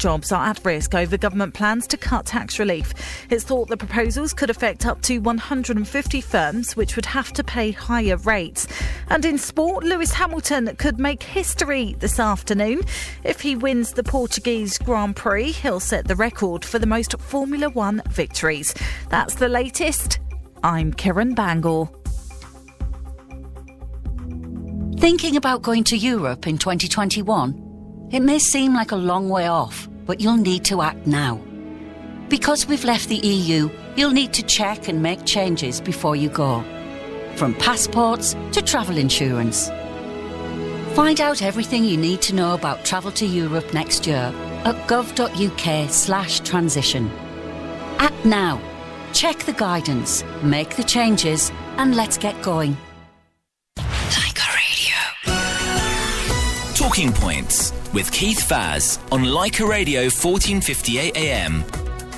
Jobs are at risk over government plans to cut tax relief. It's thought the proposals could affect up to 150 firms, which would have to pay higher rates. And in sport, Lewis Hamilton could make history this afternoon. If he wins the Portuguese Grand Prix, he'll set the record for the most Formula One victories. That's the latest. I'm Kiran Bangle. Thinking about going to Europe in 2021? It may seem like a long way off, but you'll need to act now. Because we've left the EU, you'll need to check and make changes before you go. From passports to travel insurance. Find out everything you need to know about travel to Europe next year at gov.uk/transition. Act now. Check the guidance, make the changes, and let's get going. Talking Points with Keith Faz on Leica Radio 1458 AM.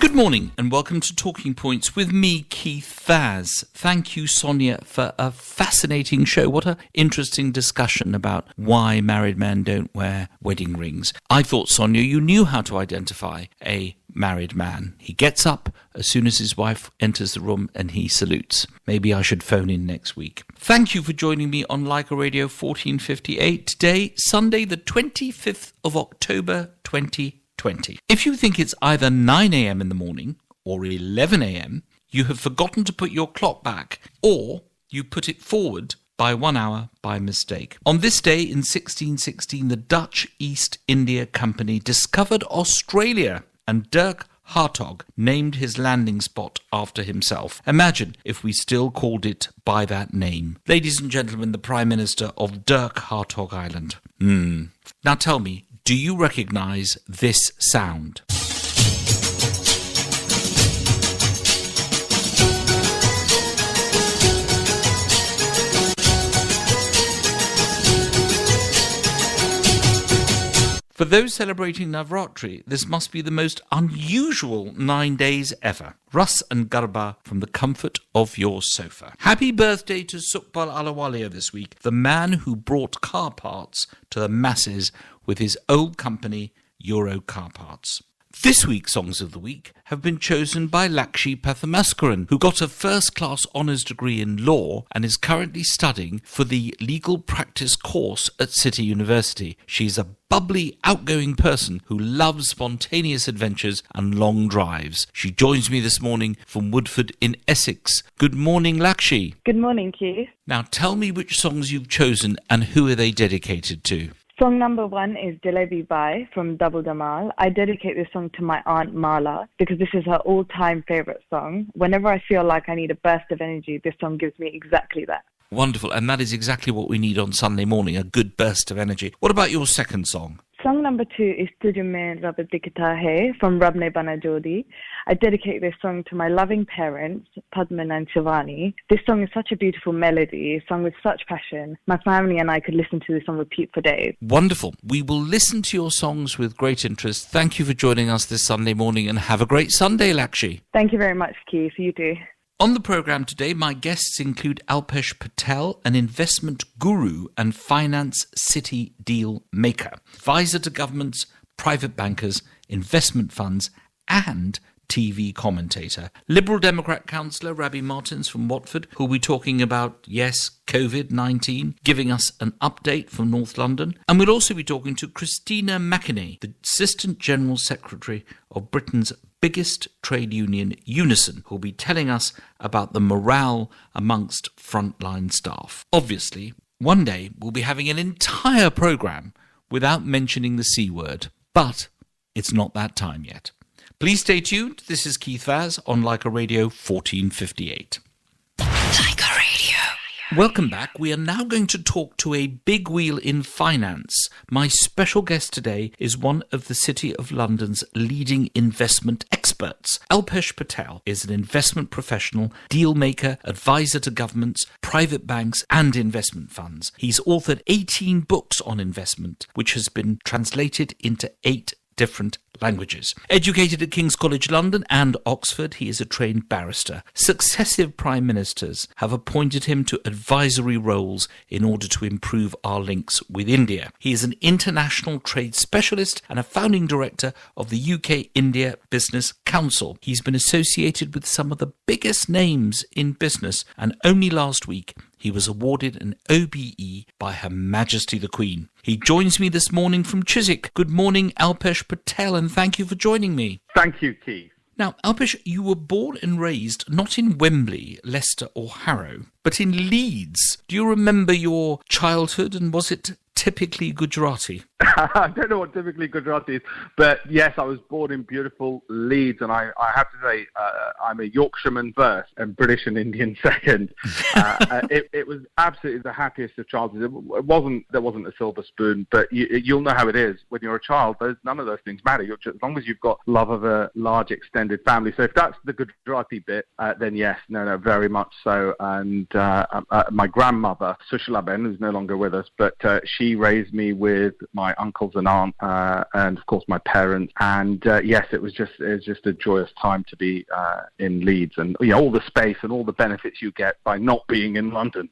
Good morning and welcome to Talking Points with me, Keith Faz. Thank you, Sonia, for a fascinating show. What an interesting discussion about why married men don't wear wedding rings. I thought, Sonia, you knew how to identify a married man. He gets up as soon as his wife enters the room and he salutes. Maybe I should phone in next week. Thank you for joining me on Leica Radio 1458 today, Sunday the 25th of October 2020. If you think it's either 9 a.m. in the morning or 11 a.m, you have forgotten to put your clock back, or you put it forward by 1 hour by mistake. On this day in 1616, the Dutch East India Company discovered Australia, and Dirk Hartog named his landing spot after himself. Imagine if we still called it by that name. Ladies and gentlemen, the Prime Minister of Dirk Hartog Island. Now tell me, do you recognise this sound? For those celebrating Navratri, this must be the most unusual 9 days ever. Russ and Garba from the comfort of your sofa. Happy birthday to Sukhpal Ahluwalia this week, the man who brought car parts to the masses with his old company, Euro Car Parts. This week's Songs of the Week have been chosen by Lakshi Pathamaskaran, who got a first-class honours degree in law and is currently studying for the legal practice course at City University. She's a bubbly, outgoing person who loves spontaneous adventures and long drives. She joins me this morning from Woodford in Essex. Good morning, Lakshi. Good morning, Keith. Now tell me which songs you've chosen and who are they dedicated to? Song number 1 is Jalebi Bai from Double Dhamal. I dedicate this song to my aunt Mala because this is her all-time favourite song. Whenever I feel like I need a burst of energy, this song gives me exactly that. Wonderful, and that is exactly what we need on Sunday morning, a good burst of energy. What about your second song? Song number 2 is Tujh Mein Rab Dikhta Hai from Rab Ne Bana Jodi. I dedicate this song to my loving parents, Padman and Shivani. This song is such a beautiful melody, sung with such passion. My family and I could listen to this on repeat for days. Wonderful. We will listen to your songs with great interest. Thank you for joining us this Sunday morning and have a great Sunday, Lakshi. Thank you very much, Keith. You too. On the programme today, my guests include Alpesh Patel, an investment guru and finance city deal maker, advisor to governments, private bankers, investment funds, and TV commentator. Liberal Democrat councillor Rabi Martins from Watford, who will be talking about, yes, COVID-19, giving us an update from North London. And we'll also be talking to Christina McInerney, the Assistant General Secretary of Britain's biggest trade union, Unison, who will be telling us about the morale amongst frontline staff. Obviously, one day we'll be having an entire programme without mentioning the C word, but it's not that time yet. Please stay tuned. This is Keith Faz on Leica Radio 1458. Leica Radio. Welcome back. We are now going to talk to a big wheel in finance. My special guest today is one of the City of London's leading investment experts. Alpesh Patel is an investment professional, deal maker, advisor to governments, private banks and investment funds. He's authored 18 books on investment, which has been translated into 8 different languages. Educated at King's College London and Oxford, he is a trained barrister. Successive prime ministers have appointed him to advisory roles in order to improve our links with India. He is an international trade specialist and a founding director of the UK-India Business Council. He's been associated with some of the biggest names in business, and only last week he was awarded an OBE by Her Majesty the Queen. He joins me this morning from Chiswick. Good morning, Alpesh Patel, and thank you for joining me. Thank you, Keith. Now, Alpesh, you were born and raised not in Wembley, Leicester or Harrow, but in Leeds. Do you remember your childhood, and was it typically Gujarati? I don't know what typically Gujarati is, but yes, I was born in beautiful Leeds, and I have to say I'm a Yorkshireman first and British and Indian second. It was absolutely the happiest of childhood. There wasn't a silver spoon, but you'll know how it is when you're a child. None of those things matter. As long as you've got love of a large extended family. So if that's the Gujarati bit, then yes, no, very much so. And my grandmother, Sushalaben, who's no longer with us, but she raised me with my uncles and aunt, and of course my parents. And yes, it was just a joyous time to be in Leeds, and all the space and all the benefits you get by not being in London.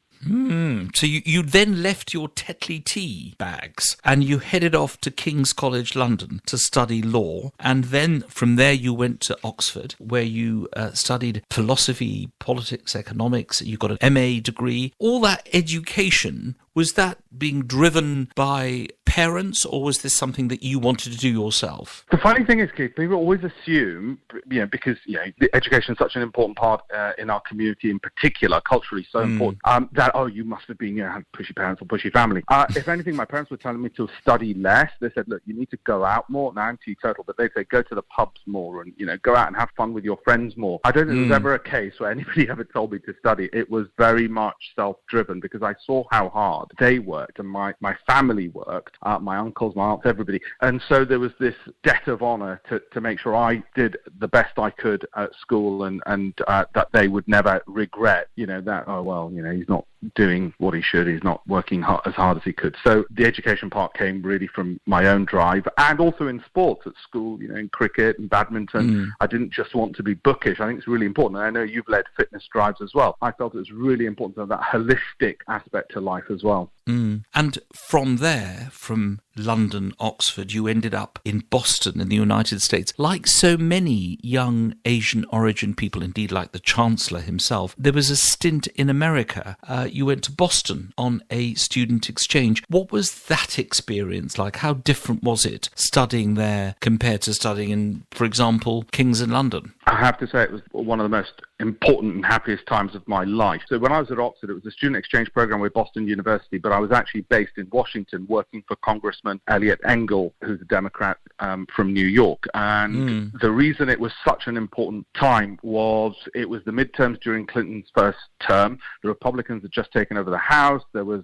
So you then left your Tetley tea bags and you headed off to King's College London to study law, and then from there you went to Oxford, where you studied philosophy, politics, economics. You got an MA degree. All that education, was that being driven by parents, or was this something that you wanted to do yourself? The funny thing is, Keith, people always assume, because the education is such an important part in our community in particular, culturally so important, that, you must have been, had pushy parents or pushy family. If anything, my parents were telling me to study less. They said, look, you need to go out more. Now I'm teetotal, but they'd say go to the pubs more and, go out and have fun with your friends more. I don't think there was ever a case where anybody ever told me to study. It was very much self-driven, because I saw how hard they worked and my family worked, my uncles, my aunts, everybody. And so there was this debt of honour to make sure I did the best I could at school, and that they would never regret, he's not doing what he should, he's not working as hard as he could. So the education part came really from my own drive, and also in sports at school, in cricket and badminton. I didn't just want to be bookish. I think it's really important. And I know you've led fitness drives as well. I felt it was really important to have that holistic aspect to life as well. And from there, from London, Oxford, you ended up in Boston in the United States. Like so many young Asian origin people, indeed like the Chancellor himself, there was a stint in America. You went to Boston on a student exchange. What was that experience like? How different was it studying there compared to studying in, for example, King's in London? I have to say it was one of the most important and happiest times of my life. So when I was at Oxford, it was a student exchange program with Boston University, but I was actually based in Washington working for Congressman Eliot Engel, who's a Democrat from New York. And the reason it was such an important time was it was the midterms during Clinton's first term. The Republicans had just taken over the House. There was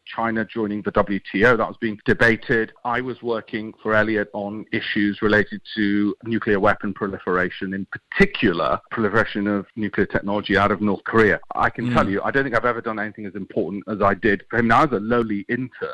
China joining the WTO. That was being debated. I was working for Eliot on issues related to nuclear weapon proliferation, in particular proliferation of nuclear technology out of North Korea. I can tell you, I don't think I've ever done anything as important as I did for him. Now, I was a lowly intern,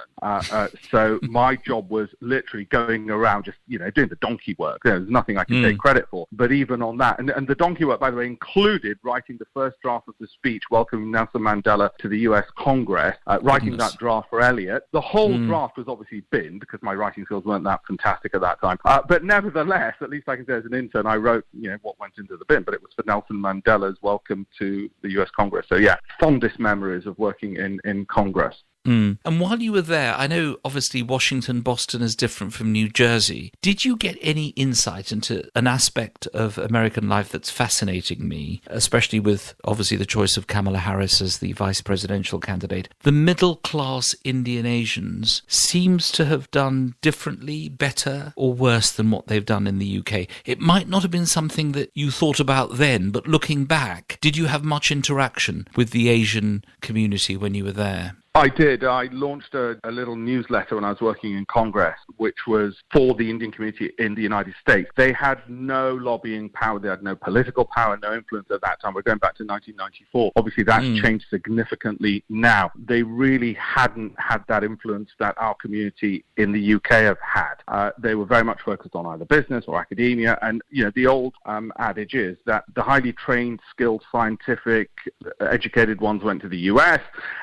so my job was literally going around just, doing the donkey work. There's nothing I can take credit for. But even on that, and the donkey work, by the way, included writing the first draft of the speech welcoming Nelson Mandela to the US Congress, writing that draft for Eliot. The whole draft was obviously binned because my writing skills weren't that fantastic at that time. But nevertheless, at least I can say as an intern, I wrote, what went into the bin, but it was for Nelson Mandela's welcome to the US Congress. So yeah, fondest memories of working in Congress. And while you were there, I know obviously Washington, Boston is different from New Jersey. Did you get any insight into an aspect of American life that's fascinating me, especially with obviously the choice of Kamala Harris as the vice presidential candidate? The middle-class Indian Asians seems to have done differently, better or worse than what they've done in the UK. It might not have been something that you thought about then, but looking back, did you have much interaction with the Asian community when you were there? I did. I launched a little newsletter when I was working in Congress, which was for the Indian community in the United States. They had no lobbying power. They had no political power, no influence at that time. We're going back to 1994. Obviously, that's changed significantly now. They really hadn't had that influence that our community in the UK have had. They were very much focused on either business or academia. And, the old adage is that the highly trained, skilled, scientific, educated ones went to the US,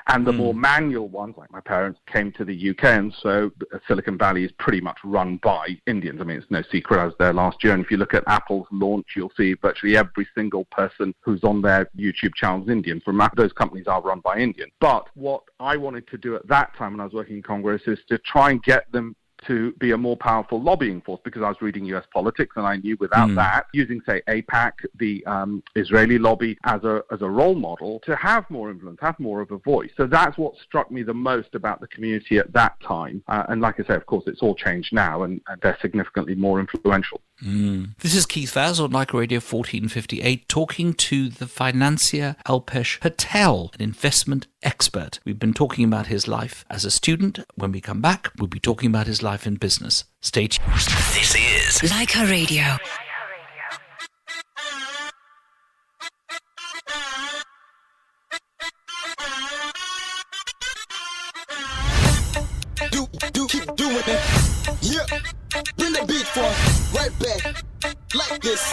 and the more manual ones, like my parents, came to the UK. And so Silicon Valley is pretty much run by Indians. I mean, it's no secret. I was there last year, and if you look at Apple's launch, you'll see virtually every single person who's on their YouTube channel is Indian. Those companies are run by Indians. But what I wanted to do at that time when I was working in Congress is to try and get them to be a more powerful lobbying force, because I was reading US politics and I knew without that, using, say, AIPAC, the Israeli lobby, as a role model, to have more influence, have more of a voice. So that's what struck me the most about the community at that time. And like I say, of course, it's all changed now, and they're significantly more influential. This is Keith Vaz on Leica Radio 1458, talking to the financier Alpesh Patel, an investment expert. We've been talking about his life as a student. When we come back, we'll be talking about his life in business. Stay tuned. This is Leica Radio. Keep doing it. Yeah. Bring the beat for right back. Like this.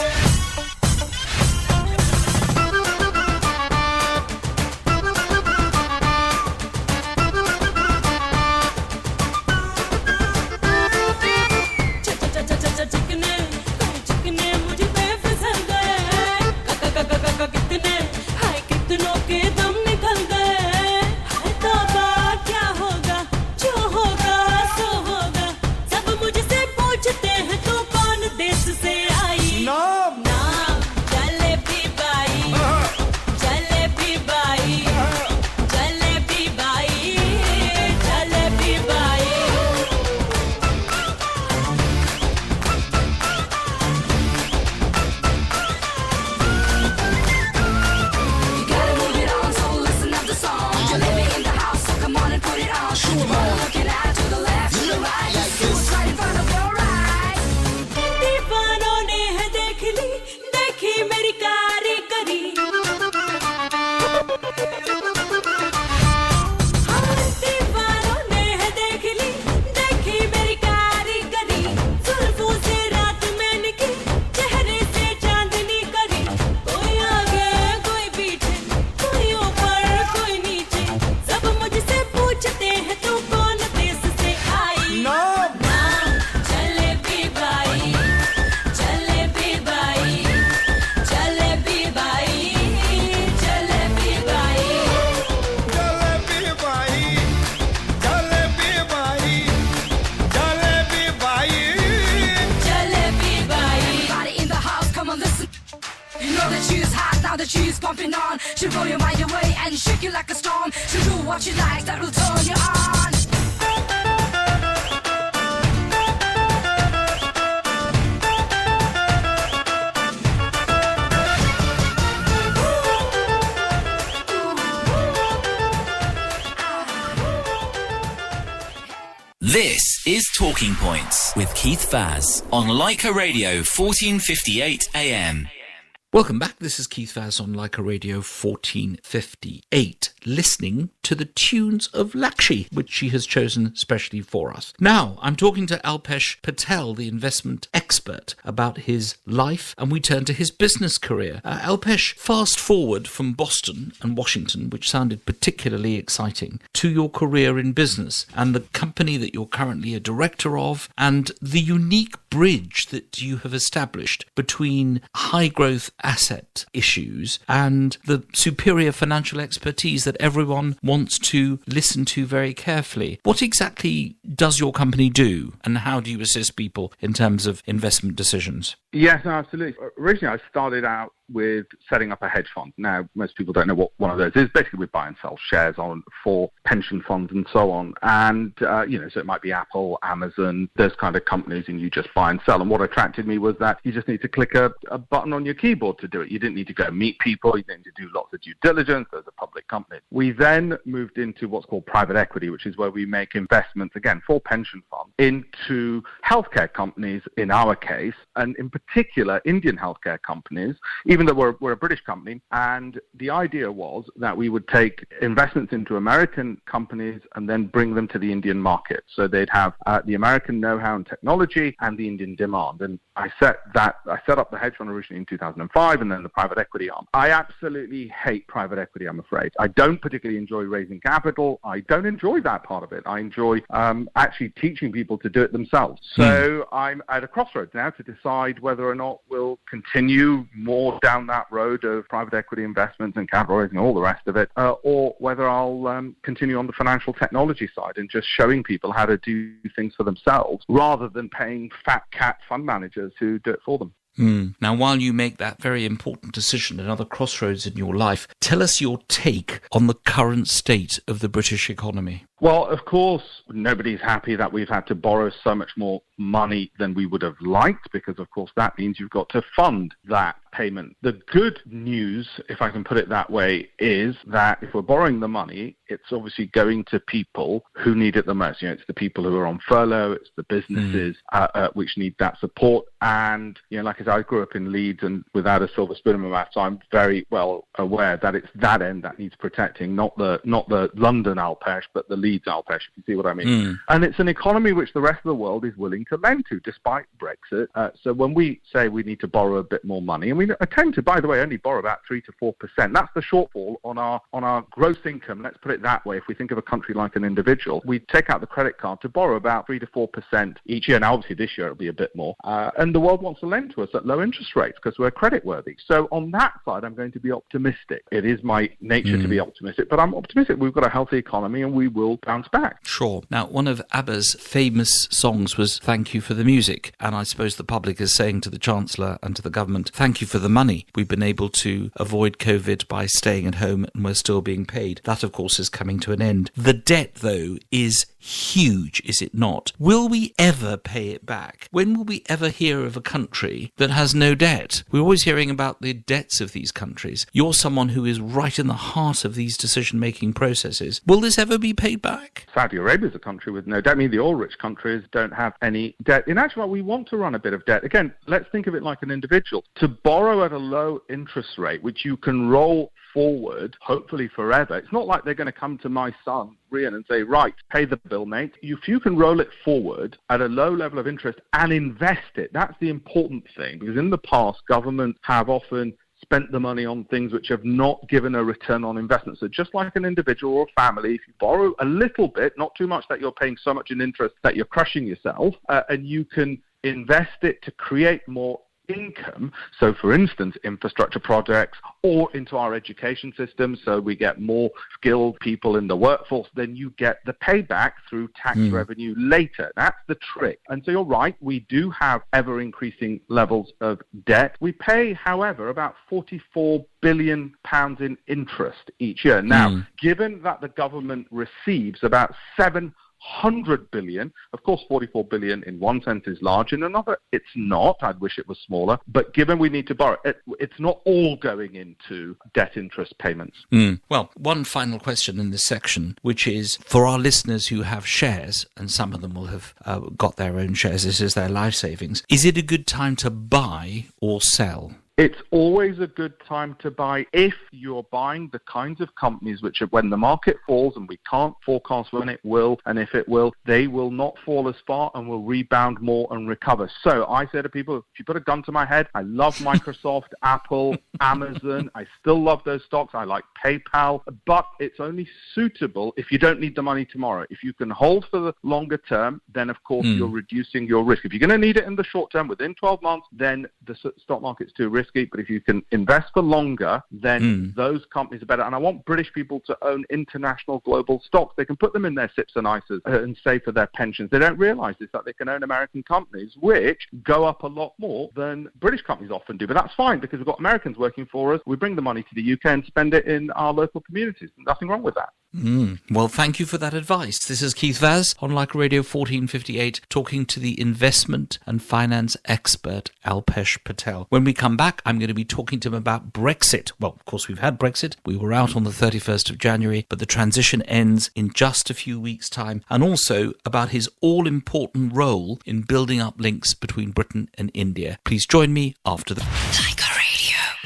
Pumping on, she'll blow your mind away and shake you like a storm. She'll do what she likes, that will turn you on. This is Talking Points with Keith Vaz on Leica Radio 1458 AM. Welcome back. This is Keith Vaz on Leica Radio 1458, listening to the tunes of Lakshi, which she has chosen specially for us. Now, I'm talking to Alpesh Patel, the investment expert, about his life, and we turn to his business career. Alpesh, fast forward from Boston and Washington, which sounded particularly exciting, to your career in business and the company that you're currently a director of, and the unique bridge that you have established between high-growth asset issues and the superior financial expertise that everyone wants to listen to very carefully. What exactly does your company do, and how do you assist people in terms of investment decisions? Yes, no, absolutely. Originally, I started out with setting up a hedge fund. Now, most people don't know what one of those is. Basically, we buy and sell shares for pension funds and so on. And, so it might be Apple, Amazon, those kind of companies, and you just buy and sell. And what attracted me was that you just need to click a button on your keyboard to do it. You didn't need to go meet people. You didn't need to do lots of due diligence. Those are public companies. We then moved into what's called private equity, which is where we make investments, again, for pension funds, into healthcare companies, in our case, and in particular, Indian healthcare companies, even though we're a British company. And the idea was that we would take investments into American companies and then bring them to the Indian market. So they'd have the American know-how and technology and the Indian demand. And I set up the hedge fund originally in 2005 and then the private equity arm. I absolutely hate private equity, I'm afraid. I don't particularly enjoy raising capital. I don't enjoy that part of it. I enjoy actually teaching people to do it themselves. So I'm at a crossroads now to decide whether or not we'll continue more down that road of private equity investments and capital raising, all the rest of it, or whether I'll continue on the financial technology side and just showing people how to do things for themselves rather than paying fat cat fund managers who do it for them. Now, while you make that very important decision, another crossroads in your life, tell us your take on the current state of the British economy. Well, of course, nobody's happy that we've had to borrow so much more money than we would have liked, because, of course, that means you've got to fund that payment. The good news, if I can put it that way, is that if we're borrowing the money, it's obviously going to people who need it the most. It's the people who are on furlough, it's the businesses which need that support. And, like I said, I grew up in Leeds and without a silver spoon in my mouth, so I'm very well aware that it's that end that needs protecting, not the London Alpesh, but the Leeds Alpesh, if you see what I mean. And it's an economy which the rest of the world is willing to lend to, despite Brexit. So when we say we need to borrow a bit more money, and we tend to, by the way, only borrow about 3 to 4%. That's the shortfall on our gross income. Let's put it that way. If we think of a country like an individual, we take out the credit card to borrow about 3 to 4% each year. Now, obviously, this year it'll be a bit more. And the world wants to lend to us at low interest rates because we're creditworthy. So on that side, I'm going to be optimistic. It is my nature to be optimistic, but I'm optimistic. We've got a healthy economy and we will bounce back. Sure. Now, one of ABBA's famous songs was Thank You for the Music. And I suppose the public is saying to the Chancellor and to the government, thank you for the money. We've been able to avoid COVID by staying at home and we're still being paid. That, of course, is coming to an end. The debt, though, is huge, is it not? Will we ever pay it back? When will we ever hear of a country that has no debt? We're always hearing about the debts of these countries. You're someone who is right in the heart of these decision-making processes. Will this ever be paid back? Saudi Arabia is a country with no debt. I mean, the oil-rich countries don't have any debt. In actual fact, we want to run a bit of debt. Again, let's think of it like an individual. To borrow at a low interest rate, which you can roll forward, hopefully forever. It's not like they're going to come to my son, Rian, and say, right, pay the bill, mate. If you can roll it forward at a low level of interest and invest it, that's the important thing. Because in the past, governments have often spent the money on things which have not given a return on investment. So just like an individual or a family, if you borrow a little bit, not too much that you're paying so much in interest that you're crushing yourself, and you can invest it to create more income, so for instance infrastructure projects or into our education system so we get more skilled people in the workforce, then you get the payback through tax revenue later. That's the trick. And so you're right, we do have ever increasing levels of debt. We pay, however, about £44 billion in interest each year. Now, given that the government receives about 700 billion. Of course, 44 billion in one sense is large. In another, it's not. I'd wish it was smaller. But given we need to borrow, it's not all going into debt interest payments. Well, one final question in this section, which is for our listeners who have shares, and some of them will have got their own shares, this is their life savings. Is it a good time to buy or sell? It's always a good time to buy if you're buying the kinds of companies which, when the market falls, and we can't forecast when it will, and if it will, they will not fall as far and will rebound more and recover. So I say to people, if you put a gun to my head, I love Microsoft, Apple, Amazon. I still love those stocks. I like PayPal, but it's only suitable if you don't need the money tomorrow. If you can hold for the longer term, then of course you're reducing your risk. If you're going to need it in the short term, within 12 months, then the stock market's too risky. risky, but if you can invest for longer, then those companies are better. And I want British people to own international global stocks. They can put them in their SIPs and ISAs and save for their pensions. They don't realise this, that they can own American companies, which go up a lot more than British companies often do. But that's fine, because we've got Americans working for us. We bring the money to the UK and spend it in our local communities. Nothing wrong with that. Well, thank you for that advice. This is Keith Vaz on Leica Radio 1458, talking to the investment and finance expert Alpesh Patel. When we come back, I'm going to be talking to him about Brexit. Well, of course, we've had Brexit. We were out on the 31st of January, but the transition ends in just a few weeks' time. And also about his all-important role in building up links between Britain and India. Please join me after the...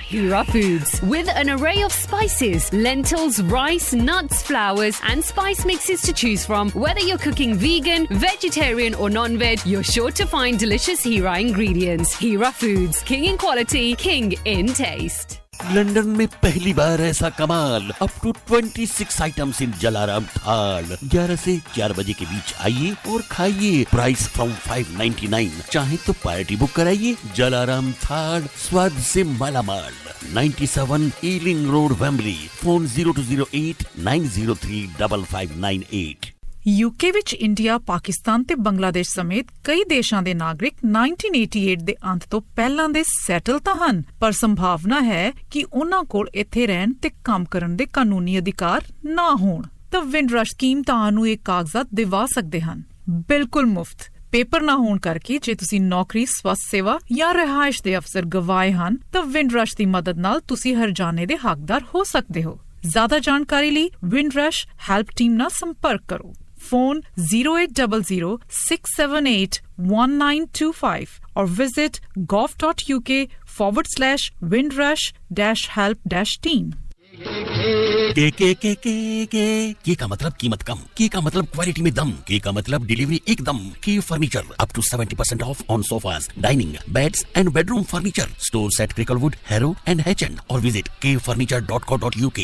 Hira Foods, with an array of spices, lentils, rice, nuts, flours and spice mixes to choose from. Whether you're cooking vegan, vegetarian or non-veg, you're sure to find delicious Hira ingredients. Hira Foods, king in quality, king in taste. London में पहली बार ऐसा कमाल, up to 26 items in Jalaram Thal. 11 से 4 बजे के बीच आइए और खाइए। Price from 599। चाहे तो पार्टी बुक कराइए। जलाराम थाल, स्वाद से मालामाल। 97 ailing road, Wembley. Phone 0208 903 5598। UK ਵਿੱਚ ਇੰਡੀਆ, ਪਾਕਿਸਤਾਨ ਤੇ ਬੰਗਲਾਦੇਸ਼ ਸਮੇਤ ਕਈ ਦੇਸ਼ਾਂ ਦੇ ਨਾਗਰਿਕ 1988 ਦੇ ਅੰਤ ਤੋਂ ਪਹਿਲਾਂ ਦੇ ਸੈਟਲ ਤਾਂ ਹਨ, ਪਰ ਸੰਭਾਵਨਾ ਹੈ ਕਿ ਉਹਨਾਂ ਕੋਲ ਇੱਥੇ ਰਹਿਣ ਤੇ ਕੰਮ ਕਰਨ ਦੇ ਕਾਨੂੰਨੀ ਅਧਿਕਾਰ ਨਾ ਹੋਣ। ਤਾਂ ਵਿੰਡਰਸ਼ ਸਕੀਮ ਤੁਹਾਨੂੰ ਇਹ ਕਾਗਜ਼ਾਤ ਦਿਵਾ ਸਕਦੇ ਹਨ, ਬਿਲਕੁਲ ਮੁਫਤ। ਪੇਪਰ ਨਾ ਹੋਣ ਕਰਕੇ ਜੇ ਤੁਸੀਂ ਨੌਕਰੀ, ਸਵਾਸਥ ਸੇਵਾ ਜਾਂ ਰਿਹਾਇਸ਼ ਦੇ ਅਫਸਰ ਗਵਾਏ ਹਨ ਤਾਂ ਵਿੰਡਰਸ਼ ਦੀ ਮਦਦ ਨਾਲ ਤੁਸੀਂ ਹਰਜਾਨੇ ਦੇ ਹੱਕਦਾਰ ਹੋ ਸਕਦੇ ਹੋ। ਜ਼ਿਆਦਾ ਜਾਣਕਾਰੀ ਲਈ ਵਿੰਡਰਸ਼ ਹੈਲਪ ਟੀਮ ਨਾਲ ਸੰਪਰਕ ਕਰੋ। Phone 0800 678 1925 or visit gov.uk/windrush-help-team. के का मतलब कीमत कम, के का मतलब क्वालिटी में दम, के का मतलब डिलीवरी एकदम। के furniture up to 70% off on sofas, dining, beds and bedroom furniture. Stores at Cricklewood, Harrow and Hitchin or visit kfurniture.co.uk.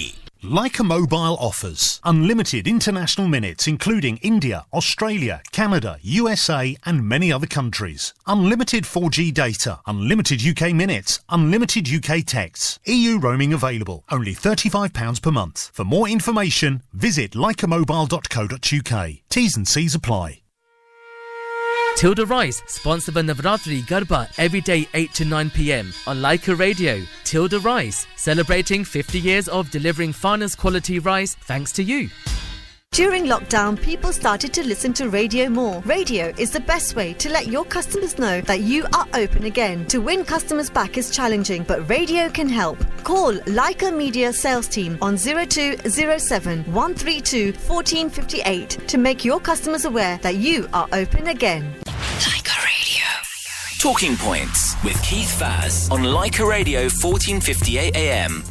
Leica Mobile offers unlimited international minutes including India, Australia, Canada, USA and many other countries. Unlimited 4G data, unlimited UK minutes, unlimited UK texts. EU roaming available. Only £35 per month. For more information, visit leicamobile.co.uk. T's and C's apply. Tilda Rice sponsor the Navratri Garba every day 8 to 9 p.m. on Leica Radio. Tilda Rice, celebrating 50 years of delivering finest quality rice thanks to you. During lockdown, people started to listen to radio more. Radio is the best way to let your customers know that you are open again. To win customers back is challenging, but radio can help. Call Leica Media sales team on 0207 132 1458 to make your customers aware that you are open again. Leica Radio. Talking Points with Keith Vaz on Leica Radio 1458 AM.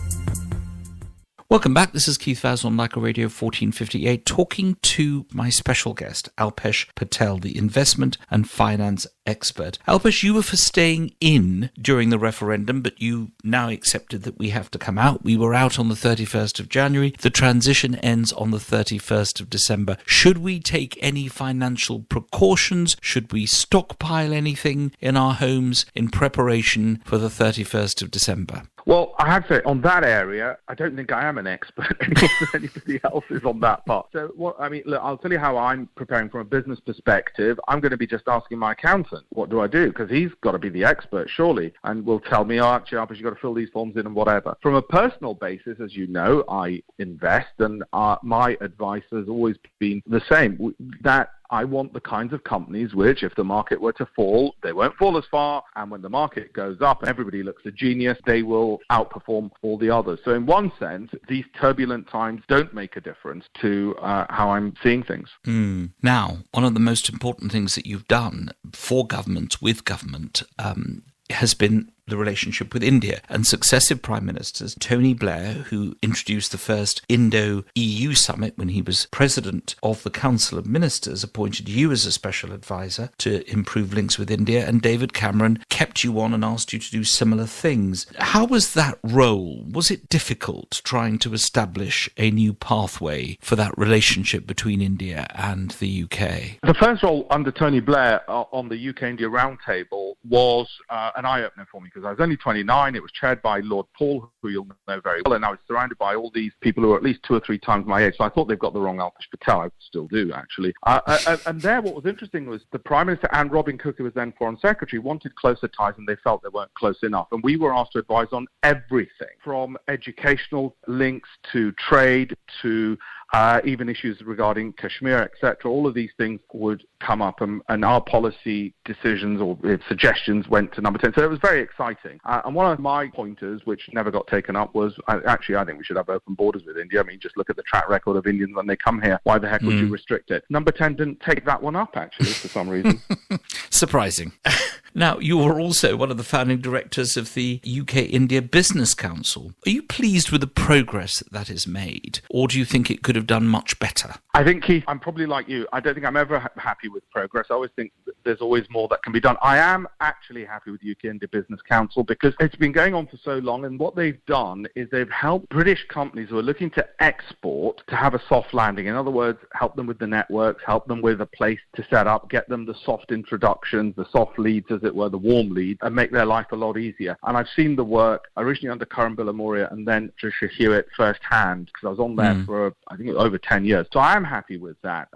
Welcome back. This is Keith Vaz on Leica Radio 1458, talking to my special guest, Alpesh Patel, the investment and finance expert. Alpesh, you were for staying in during the referendum, but you now accepted that we have to come out. We were out on the 31st of January. The transition ends on the 31st of December. Should we take any financial precautions? Should we stockpile anything in our homes in preparation for the 31st of December? Well, I have to say, on that area, I don't think I am an expert any more than anybody else is on that part. So, look, I'll tell you how I'm preparing from a business perspective. I'm going to be just asking my accountant, what do I do? Because he's got to be the expert, surely, and will tell me, actually, Alpesh, you've got to fill these forms in and whatever. From a personal basis, as you know, I invest, and my advice has always been the same, that I want the kinds of companies which, if the market were to fall, they won't fall as far, and when the market goes up and everybody looks a genius, they will outperform all the others. So in one sense, these turbulent times don't make a difference to how I'm seeing things. Now, one of the most important things that you've done for government, with government, has been the relationship with India, and successive prime ministers, Tony Blair, who introduced the first Indo-EU summit when he was president of the Council of Ministers, appointed you as a special advisor to improve links with India, and David Cameron kept you on and asked you to do similar things. How was that role? Was it difficult trying to establish a new pathway for that relationship between India and the UK? The first role under Tony Blair on the UK-India Roundtable was an eye-opener for me because I was only 29. It was chaired by Lord Paul, who you'll know very well, and I was surrounded by all these people who are at least 2 or 3 times my age. So I thought they've got the wrong Alpesh Patel. I still do, actually. And there, what was interesting was the Prime Minister and Robin Cook, who was then Foreign Secretary, wanted closer ties, and they felt they weren't close enough. And we were asked to advise on everything, from educational links to trade to even issues regarding Kashmir, etc. All of these things would come up, and our policy decisions or suggestions went to number 10. So it was very exciting. And one of my pointers, which never got taken up, was I think we should have open borders with India. I mean, just look at the track record of Indians when they come here. Why the heck would you restrict it? Number 10 didn't take that one up, actually, for some reason. Surprising. Now, you are also one of the founding directors of the UK-India Business Council. Are you pleased with the progress that is made, or do you think it could have done much better? I think, Keith, I'm probably like you. I don't think I'm ever happy with progress. I always think that there's always more that can be done. I am actually happy with the UK-India Business Council because it's been going on for so long, and what they've done is they've helped British companies who are looking to export to have a soft landing. In other words, help them with the networks, help them with a place to set up, get them the soft introductions, the soft leads, as it were, the warm leads, and make their life a lot easier. And I've seen the work originally under Karan Bilamoria and then Tricia Hewitt firsthand, because I was on there for, I think, over 10 years. So I am happy with that.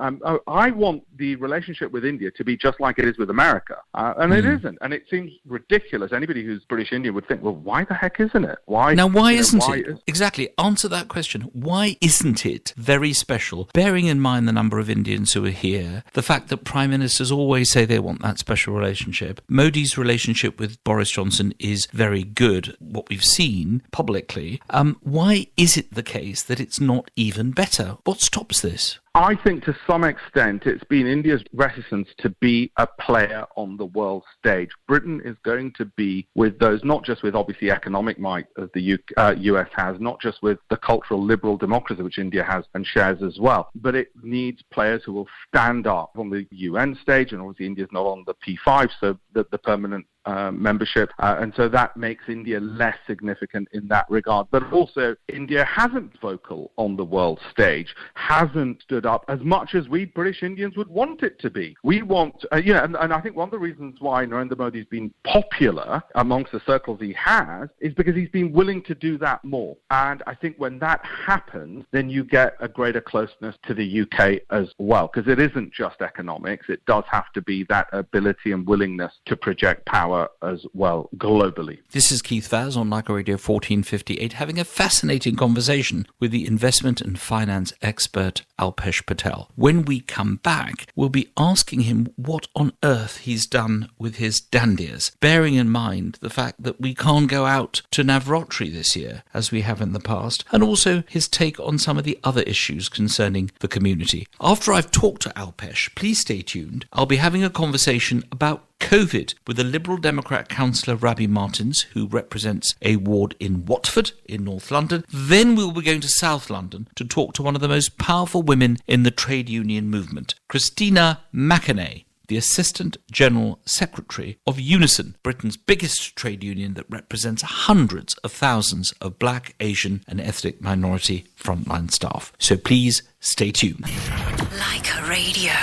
I want the relationship with India to be just like it is with America. And it isn't. And it seems ridiculous. Anybody who's British Indian would think, well, why the heck isn't it? Why isn't it? Exactly. Answer that question. Why isn't it very special? Bearing in mind the number of Indians who are here, the fact that Prime Ministers always say they want that special relationship. Modi's relationship with Boris Johnson is very good, what we've seen publicly. Why is it the case that it's not even better? What stops this? I think to some extent it's been India's reticence to be a player on the world stage. Britain is going to be with those, not just with obviously economic might as the US has, not just with the cultural liberal democracy which India has and shares as well, but it needs players who will stand up on the UN stage, and obviously India's not on the P5, so the permanent membership, and so that makes India less significant in that regard. But also, India hasn't vocal on the world stage, hasn't stood up as much as we British Indians would want it to be. We want, and I think one of the reasons why Narendra Modi's been popular amongst the circles he has is because he's been willing to do that more. And I think when that happens, then you get a greater closeness to the UK as well, because it isn't just economics. It does have to be that ability and willingness to project power as well globally. This is Keith Vaz on Leica Radio 1458 having a fascinating conversation with the investment and finance expert Alpesh Patel. When we come back, we'll be asking him what on earth he's done with his dandias, bearing in mind the fact that we can't go out to Navratri this year as we have in the past, and also his take on some of the other issues concerning the community. After I've talked to Alpesh, please stay tuned. I'll be having a conversation about COVID with the Liberal Democrat councillor Rabi Martins, who represents a ward in Watford in North London. Then we'll be going to South London to talk to one of the most powerful women in the trade union movement, Christina McAney, the Assistant General Secretary of Unison, Britain's biggest trade union that represents hundreds of thousands of black, Asian and ethnic minority frontline staff. So please stay tuned. Leica Radio.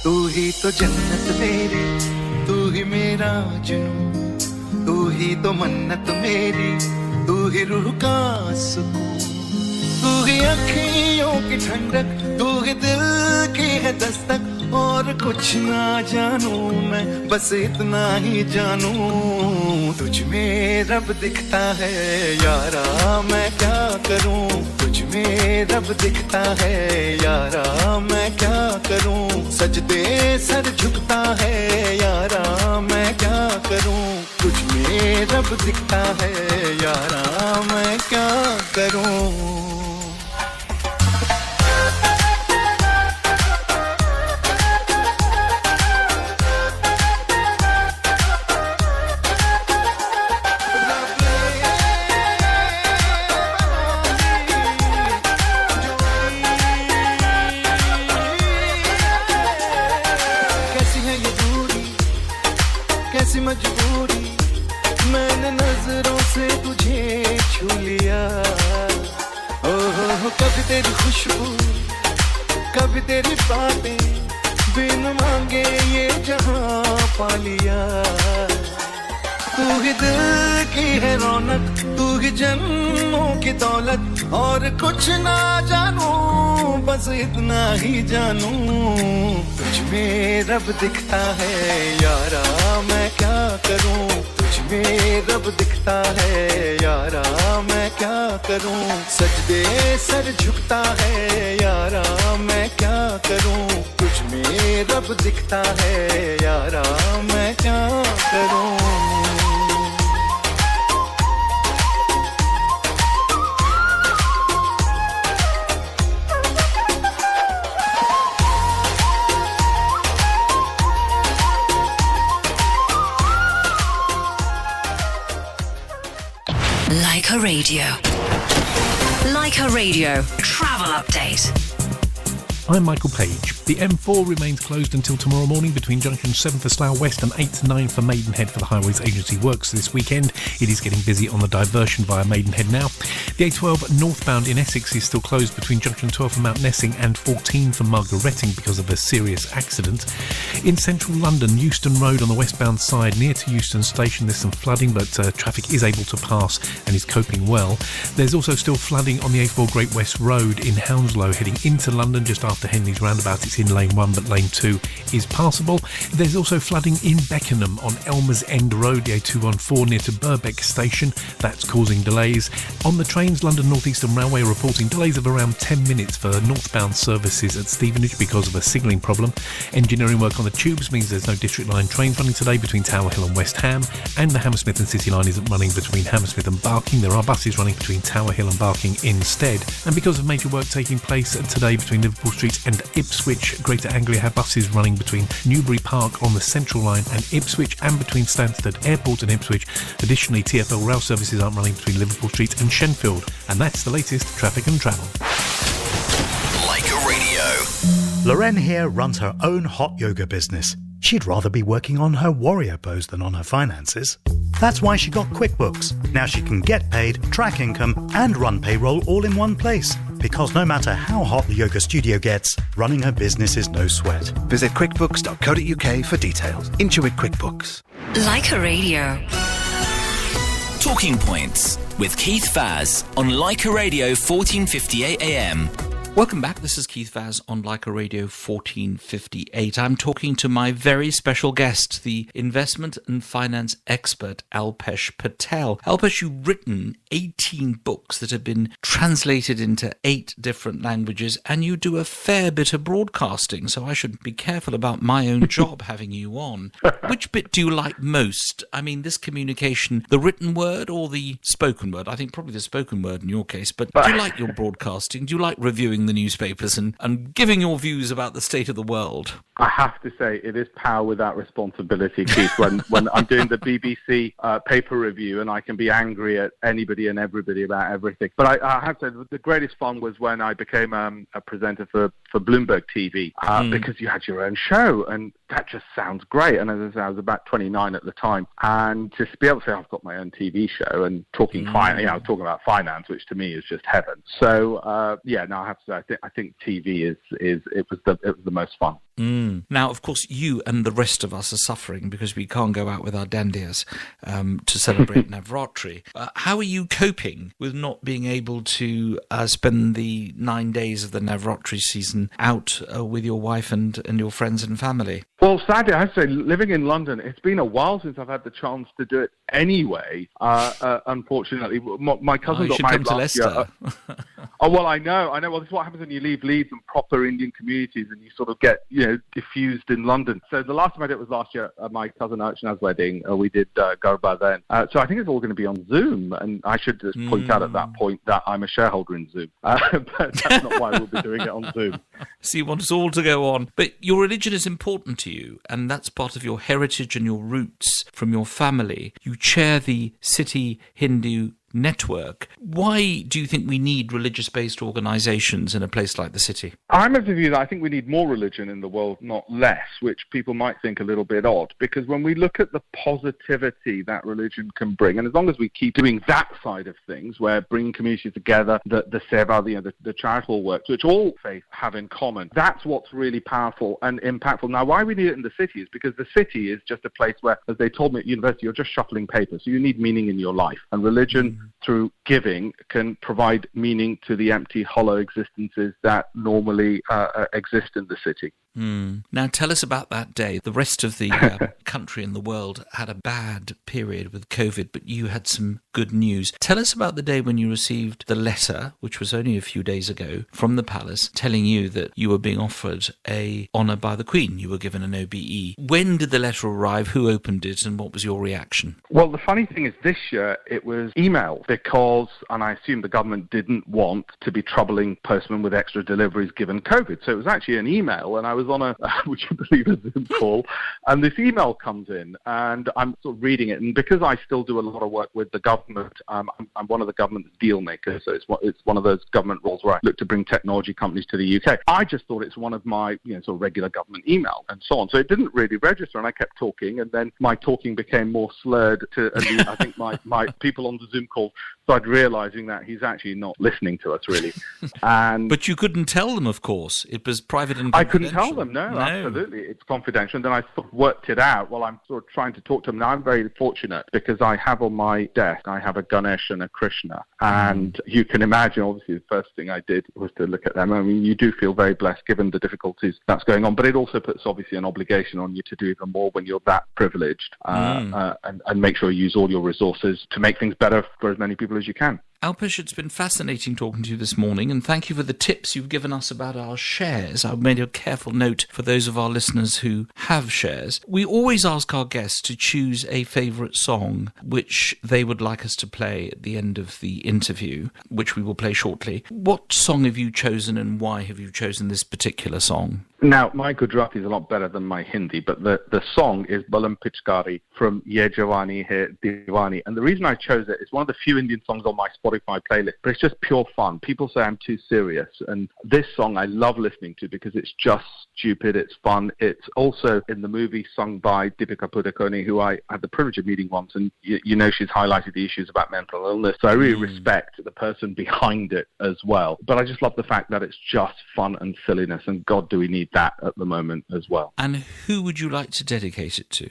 तू ही तो जन्नत मेरी, तू ही मेरा जुनून, तू ही तो मन्नत मेरी, तू ही रूह का सुकून, तू ही अखियों की ठंडक, तू ही दिल की है दस्तक, और कुछ ना जानूं मैं, बस इतना ही जानूं, तुझ में रब दिखता है यारा, मैं क्या करूं, तुझ में रब दिखता है यारा, मैं क्या करूं, सजदे सर झुकता है यारा, मैं क्या करूं, तुझ में रब दिखता है यारा, मैं क्या करूं। सी मजबूरी मैंने नजरों से तुझे छू लिया ओहो कभी तेरी खुशबू कभी तेरी बातें बिन मांगे ये जहां पा लिया तू ही दिल की है रौनक तू ही जन्मों की दौलत और कुछ ना जानू बस इतना ही जानू तुझ में रब दिखता है यारा मैं क्या करूं तुझ में रब दिखता है यारा मैं क्या करूं सजदे सर झुकता है यारा मैं क्या करूं तुझ में रब दिखता है यारा मैं क्या करूं Leica Radio. Leica Radio. Travel update. I'm Michael Page. The M4 remains closed until tomorrow morning between junction 7 for Slough West and 8 to 9 for Maidenhead for the Highways Agency works this weekend. It is getting busy on the diversion via Maidenhead now. The A12 northbound in Essex is still closed between junction 12 for Mount Nessing and 14 for Margaretting because of a serious accident. In central London, Euston Road on the westbound side near to Euston Station, there's some flooding, but traffic is able to pass and is coping well. There's also still flooding on the A4 Great West Road in Hounslow heading into London just after Henley's roundabout. It's in lane 1 but lane 2 is passable. There's also flooding in Beckenham on Elmer's End Road, the A214 near to Birbeck Station. That's causing delays. On the trains, London North Eastern Railway are reporting delays of around 10 minutes for northbound services at Stevenage because of a signalling problem. Engineering work on the tubes means there's no District Line trains running today between Tower Hill and West Ham, and the Hammersmith and City Line isn't running between Hammersmith and Barking. There are buses running between Tower Hill and Barking instead. And because of major work taking place today between Liverpool Street and Ipswich, Greater Anglia have buses running between Newbury Park on the Central Line and Ipswich, and between Stansted Airport and Ipswich. Additionally, TfL rail services aren't running between Liverpool Street and Shenfield. And that's the latest traffic and travel. Leica Radio. Lorraine here runs her own hot yoga business. She'd rather be working on her warrior pose than on her finances. That's why she got QuickBooks. Now she can get paid, track income, and run payroll all in one place. Because no matter how hot the yoga studio gets, running her business is no sweat. Visit quickbooks.co.uk for details. Intuit QuickBooks. Leica Radio. Talking Points with Keith Vaz on Leica Radio 1458 AM. Welcome back. This is Keith Vaz on Leica Radio 1458. I'm talking to my very special guest, the investment and finance expert, Alpesh Patel. Alpesh, you've written 18 books that have been translated into 8 different languages, and you do a fair bit of broadcasting, so I should be careful about my own job having you on. Which bit do you like most? I mean, this communication, the written word or the spoken word? I think probably the spoken word in your case, but do you like your broadcasting? Do you like reviewing the newspapers and giving your views about the state of the world? I have to say, it is power without responsibility, Keith, when I'm doing the BBC paper review and I can be angry at anybody and everybody about everything. But I have to say, the greatest fun was when I became a presenter for Bloomberg TV, because you had your own show, and that just sounds great. And as I said, I was about 29 at the time, and just to be able to say I've got my own TV show and talking talking about finance, which to me is just heaven. So I have to say, I think TV it was the most fun. Now, of course, you and the rest of us are suffering because we can't go out with our dandias to celebrate Navratri. How are you coping with not being able to spend the 9 days of the Navratri season out with your wife and your friends and family? Well, sadly, I have to say, living in London, it's been a while since I've had the chance to do it anyway. Unfortunately, my cousin got married last year. Oh, well, I know. Well, this is what happens when you leave Leeds and proper Indian communities and you sort of get, diffused in London. So the last time I did it was last year at my cousin Archana's wedding. We did Garba then. So I think it's all going to be on Zoom. And I should just point out at that point that I'm a shareholder in Zoom. But that's not why we'll be doing it on Zoom. So you want us all to go on. But your religion is important to you, and that's part of your heritage and your roots from your family. You chair the City Hindu network. Why do you think we need religious-based organisations in a place like the City? I'm of the view that I think we need more religion in the world, not less, which people might think a little bit odd, because when we look at the positivity that religion can bring, and as long as we keep doing that side of things, where bringing communities together, the seva, the charitable works, which all faiths have in common, that's what's really powerful and impactful. Now, why we need it in the City is because the City is just a place where, as they told me at university, you're just shuffling paper, so you need meaning in your life. And religion, through giving, can provide meaning to the empty, hollow existences that normally exist in the City. Now, tell us about that day. The rest of the country and the world had a bad period with COVID, but you had some good news. Tell us about the day when you received the letter, which was only a few days ago, from the palace, telling you that you were being offered an honour by the Queen. You were given an OBE. When did the letter arrive? Who opened it? And what was your reaction? Well, the funny thing is this year it was email because, and I assume the government didn't want to be troubling postmen with extra deliveries given COVID. So it was actually an email, and I was on a, would you believe, a Zoom call, and this email comes in, and I'm sort of reading it, and because I still do a lot of work with the government, I'm one of the government's deal makers, so it's one of those government roles where I look to bring technology companies to the UK. I just thought it's one of my sort of regular government emails and so on, so it didn't really register, and I kept talking, and then my talking became more slurred I think my people on the Zoom call started realising that he's actually not listening to us, really. And but you couldn't tell them, of course. It was private and I confidential. couldn't tell them, no, absolutely. It's confidential. And then I sort of worked it out while I'm sort of trying to talk to them. Now, I'm very fortunate because I have on my desk, I have a Ganesh and a Krishna. And you can imagine, obviously, the first thing I did was to look at them. I mean, you do feel very blessed given the difficulties that's going on. But it also puts, obviously, an obligation on you to do even more when you're that privileged and make sure you use all your resources to make things better for as many people as you can. Alpesh, it's been fascinating talking to you this morning, and thank you for the tips you've given us about our shares. I've made a careful note for those of our listeners who have shares. We always ask our guests to choose a favourite song which they would like us to play at the end of the interview, which we will play shortly. What song have you chosen, and why have you chosen this particular song? Now, my Gujarati is a lot better than my Hindi, but the song is Balam Pichkari from Ye Jawani Hai Diwani. And the reason I chose it is one of the few Indian songs on my Spotify playlist, but it's just pure fun. People say I'm too serious, and this song I love listening to because it's just stupid, it's fun. It's also in the movie sung by Deepika Padukone, who I had the privilege of meeting once, and you know she's highlighted the issues about mental illness, so I really respect the person behind it as well. But I just love the fact that it's just fun and silliness, and God, do we need that at the moment as well. And who would you like to dedicate it to?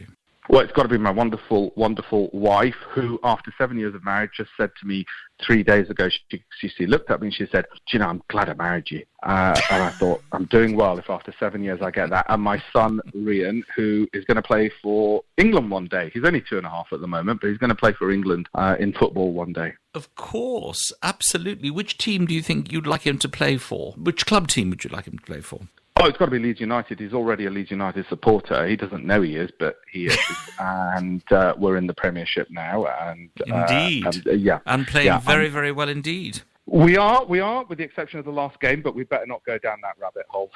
Well, it's got to be my wonderful, wonderful wife, who, after 7 years of marriage, just said to me 3 days ago, she looked at me and she said, "Do you know, I'm glad I married you." And I thought, I'm doing well if after 7 years I get that. And my son, Rian, who is going to play for England one day. He's only 2.5 at the moment, but he's going to play for England in football one day. Of course, absolutely. Which team do you think you'd like him to play for? Which club team would you like him to play for? Oh, it's got to be Leeds United. He's already a Leeds United supporter. He doesn't know he is, but he is. And we're in the Premiership now. And indeed. And playing very, very well indeed. We are, with the exception of the last game, but we better not go down that rabbit hole.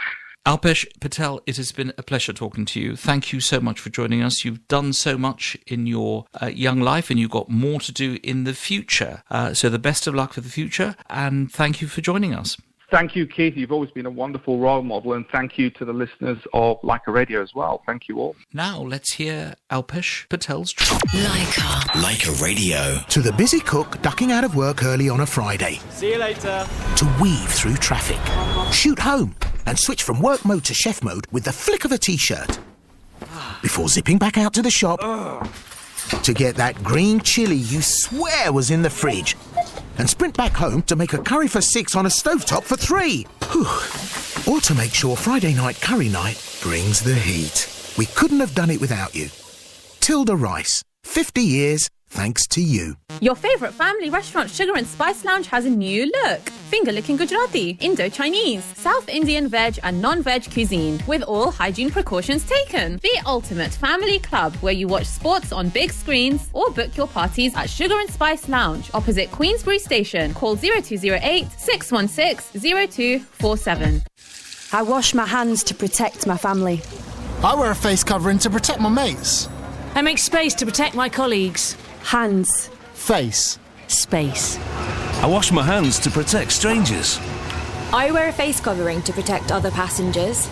Alpesh Patel, it has been a pleasure talking to you. Thank you so much for joining us. You've done so much in your young life, and you've got more to do in the future. So the best of luck for the future, and thank you for joining us. Thank you, Keith. You've always been a wonderful role model, and thank you to the listeners of Leica Radio as well. Thank you all. Now, let's hear Alpesh Patel's Leica Radio. To the busy cook ducking out of work early on a Friday. See you later. To weave through traffic. Shoot home and switch from work mode to chef mode with the flick of a T-shirt. Before zipping back out to the shop to get that green chilli you swear was in the fridge. And sprint back home to make a curry for 6 on a stovetop for 3. Whew. Or to make sure Friday night curry night brings the heat. We couldn't have done it without you. Tilda Rice, 50 years thanks to you. Your favourite family restaurant Sugar and Spice Lounge has a new look. Finger-licking Gujarati, Indo-Chinese, South Indian veg and non-veg cuisine, with all hygiene precautions taken. The ultimate family club where you watch sports on big screens or book your parties at Sugar and Spice Lounge, opposite Queensbury Station. Call 0208 616 0247. I wash my hands to protect my family. I wear a face covering to protect my mates. I make space to protect my colleagues. Hands. Face. space. I wash my hands to protect strangers. I wear a face covering to protect other passengers.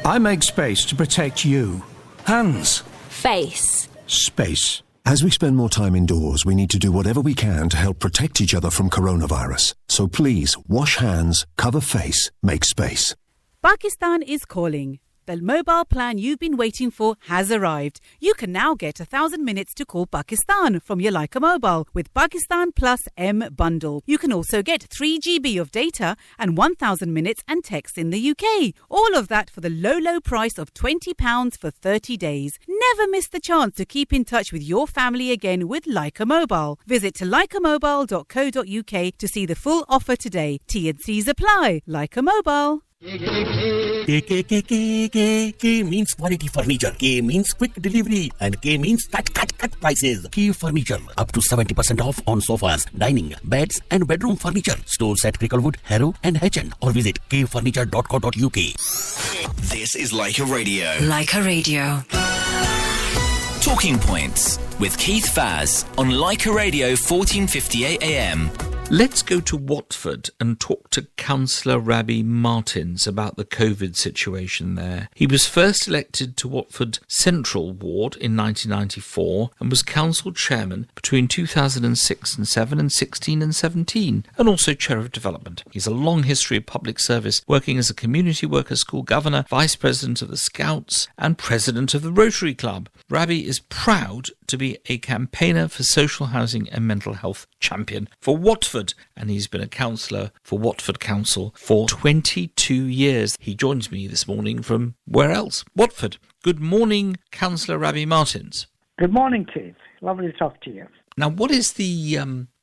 I make space to protect you. Hands. Face. Space. As we spend more time indoors, we need to do whatever we can to help protect each other from coronavirus. So please, wash hands, cover face, make space. Pakistan is calling. The mobile plan you've been waiting for has arrived. You can now get 1,000 minutes to call Pakistan from your Leica mobile with Pakistan Plus M bundle. You can also get 3 GB of data and 1,000 minutes and text in the UK. All of that for the low price of £20 for 30 days. Never miss the chance to keep in touch with your family again with Leica Mobile. Visit leicamobile.co.uk to see the full offer today. T&Cs apply. Leica Mobile. K means quality furniture. K means quick delivery. And K means cut prices. K Furniture. Up to 70% off on sofas, dining, beds and bedroom furniture. Stores at Cricklewood, Harrow and Hitchin. Or visit kfurniture.co.uk. This is Leica Radio. Leica Radio. Talking Points with Keith Faz on Leica Radio 1458 AM. Let's go to Watford and talk to Councillor Rabi Martins about the COVID situation there. He was first elected to Watford Central Ward in 1994 and was council chairman between 2006 and 7 and 16 and 17, and also chair of development. He's a long history of public service, working as a community worker, school governor, vice president of the Scouts and president of the Rotary Club. Rabi is proud to be a campaigner for social housing and mental health champion for Watford, and he's been a councillor for Watford Council for 22 years. He joins me this morning from where else? Watford. Good morning, Councillor Rabi Martins. Good morning, Keith. Lovely to talk to you. Now, what is the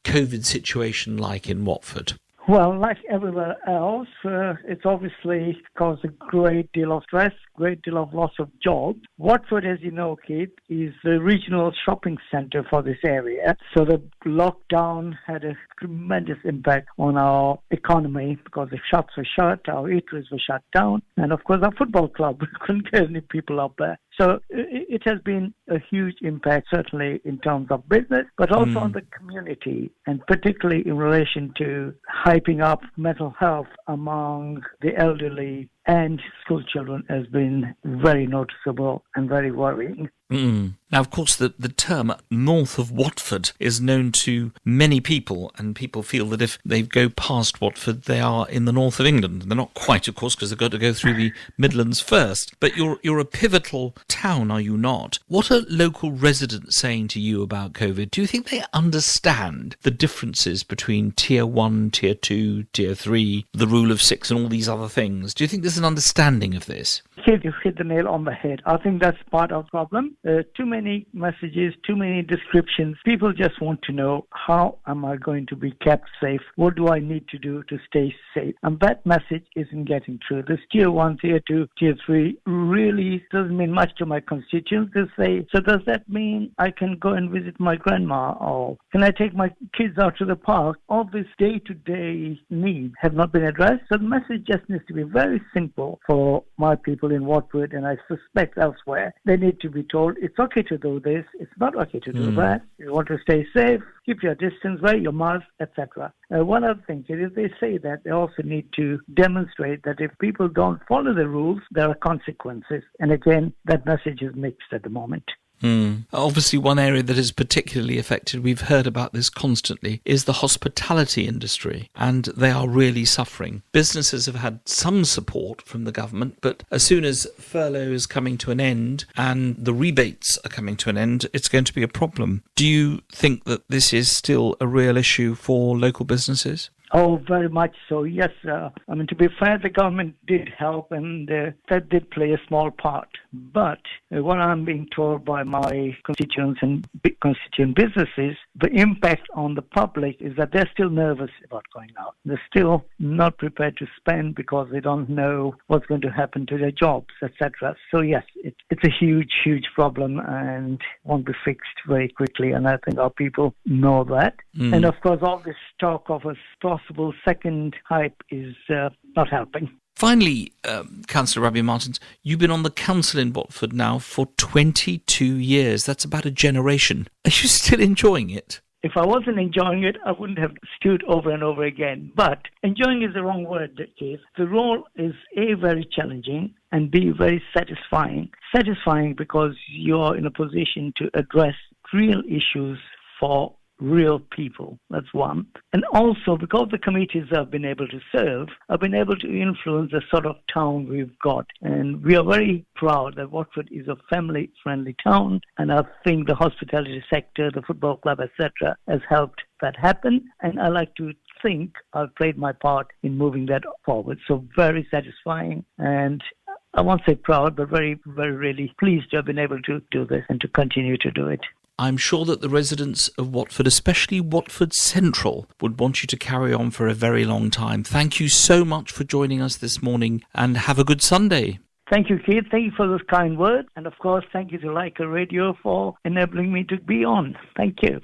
COVID situation like in Watford? Well, like everywhere else, it's obviously caused a great deal of stress, great deal of loss of jobs. Watford, as you know, Keith, is a regional shopping centre for this area. So the lockdown had a tremendous impact on our economy because the shops were shut, our eateries were shut down, and of course our football club couldn't get any people up there. So it has been a huge impact, certainly in terms of business, but also on the community, and particularly in relation to hyping up mental health among the elderly and school children has been very noticeable and very worrying. Now, of course, the term north of Watford is known to many people, and people feel that if they go past Watford, they are in the north of England. They're not quite, of course, because they've got to go through the Midlands first. But you're a pivotal town, are you not? What are local residents saying to you about COVID? Do you think they understand the differences between Tier 1, Tier 2, Tier 3, the rule of 6 and all these other things? Do you think there's an understanding of this? You hit the nail on the head. I think that's part of the problem. Too many messages, too many descriptions. People just want to know, how am I going to be kept safe? What do I need to do to stay safe? And that message isn't getting through. This Tier 1, Tier 2, Tier 3 really doesn't mean much to my constituents. They say, so does that mean I can go and visit my grandma? Or can I take my kids out to the park? All these day-to-day needs have not been addressed. So the message just needs to be very simple for my people in Watford, and I suspect elsewhere. They need to be told it's okay to do this, it's not okay to do that. You want to stay safe, keep your distance, wear your mask, etc. One other thing is they say that they also need to demonstrate that if people don't follow the rules, there are consequences. And again, that message is mixed at the moment. Obviously, one area that is particularly affected, we've heard about this constantly, is the hospitality industry, and they are really suffering. Businesses have had some support from the government, but as soon as furlough is coming to an end and the rebates are coming to an end, it's going to be a problem. Do you think that this is still a real issue for local businesses? Oh, very much so, yes. To be fair, the government did help, and that did play a small part. But what I'm being told by my constituents and constituent businesses, the impact on the public is that they're still nervous about going out. They're still not prepared to spend because they don't know what's going to happen to their jobs, etc. So yes, it's a huge, huge problem and won't be fixed very quickly. And I think our people know that. And of course, all this talk of a possible second hype is not helping. Finally, Councillor Rabi Martins, you've been on the council in Watford now for 22 years. That's about a generation. Are you still enjoying it? If I wasn't enjoying it, I wouldn't have stewed over and over again. But enjoying is the wrong word, Keith. The role is A, very challenging, and B, very satisfying. Satisfying because you're in a position to address real issues for real people. That's one. And also, because the committees I've been able to serve, I've been able to influence the sort of town we've got. And we are very proud that Watford is a family-friendly town. And I think the hospitality sector, the football club, etc., has helped that happen. And I like to think I've played my part in moving that forward. So very satisfying. And I won't say proud, but very, very, really pleased to have been able to do this and to continue to do it. I'm sure that the residents of Watford, especially Watford Central, would want you to carry on for a very long time. Thank you so much for joining us this morning and have a good Sunday. Thank you, Keith. Thank you for those kind words. And of course, thank you to Leica Radio for enabling me to be on. Thank you.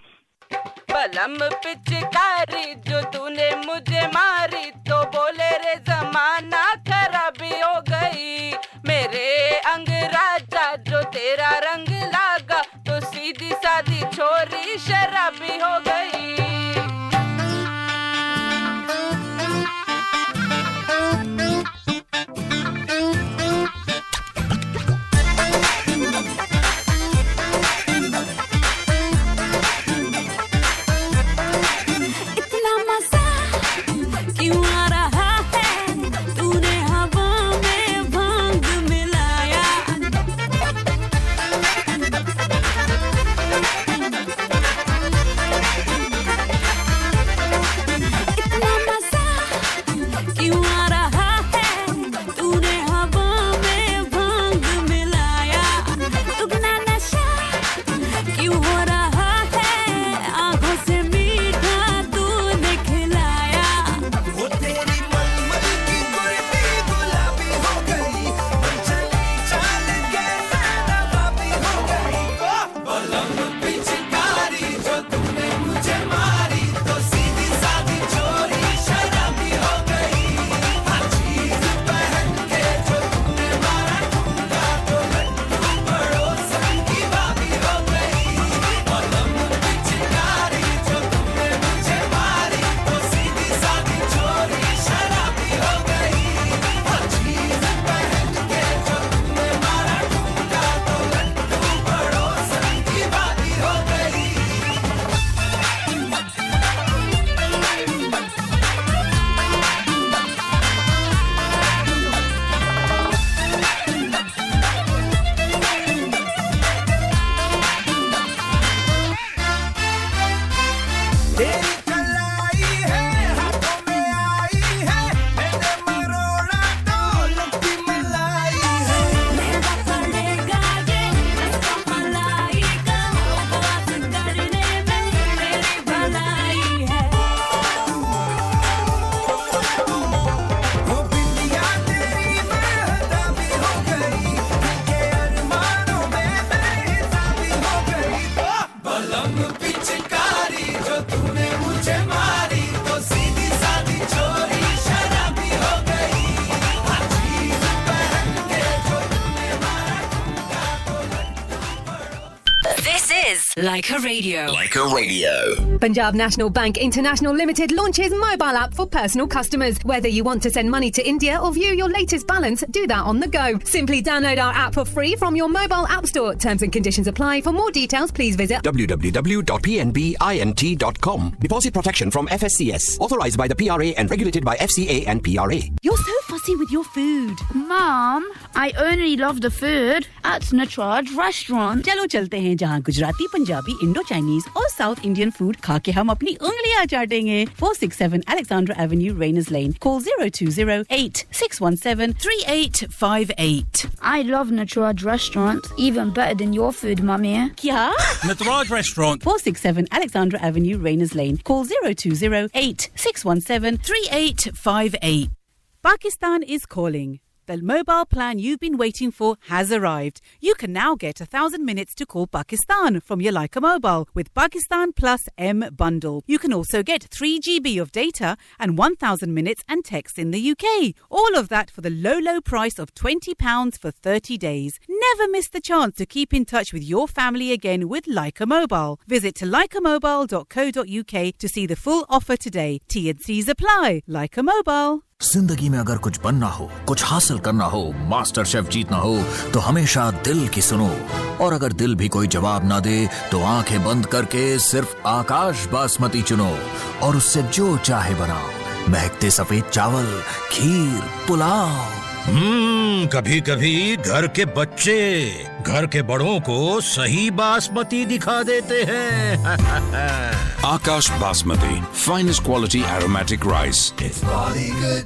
बलम पिचकारी जो तूने मुझे मारी तो बोले रे जमाना खराबी हो गई मेरे अंगराजा जो तेरा रंग लागा तो सीधी सादी छोरी शराबी हो गई Leica Radio. Leica Radio. Punjab National Bank International Limited launches mobile app for personal customers. Whether you want to send money to India or view your latest balance, do that on the go. Simply download our app for free from your mobile app store. Terms and conditions apply. For more details, please visit www.pnbint.com. Deposit protection from FSCS. Authorised by the PRA and regulated by FCA and PRA. You're so fussy with your food. Mom, I only love the food at Natraj restaurant. चलो चलते हैं जहाँ Gujarati, Punjabi, Indo Chinese और south Indian food खा के हम अपनी उंगलियां चाटेंगे. 467 Alexandra Avenue, Rayners Lane. Call 0208-617-3858. I love Natraj restaurant, even better than your food, mummy. क्या? Natraj restaurant. 467 Alexandra Avenue, Rayners Lane. Call 0208-617-3858. Pakistan is calling. The mobile plan you've been waiting for has arrived. You can now get 1,000 minutes to call Pakistan from your Leica Mobile with Pakistan Plus M bundle. You can also get 3 GB of data and 1,000 minutes and text in the UK. All of that for the low price of £20 for 30 days. Never miss the chance to keep in touch with your family again with Leica Mobile. Visit leicamobile.co.uk to see the full offer today. T&Cs apply. Leica Mobile. जिंदगी में अगर कुछ बनना हो, कुछ हासिल करना हो, मास्टर शेफ जीतना हो, तो हमेशा दिल की सुनो। और अगर दिल भी कोई जवाब ना दे, तो आंखें बंद करके सिर्फ आकाश बासमती चुनो और उससे जो चाहे बनाओ। महकते सफेद चावल, खीर, पुलाव। कभी कभी घर के बच्चे घर के बड़ों को सही बासमती दिखा देते हैं। Akash Basmati, finest quality aromatic rice. It's really good.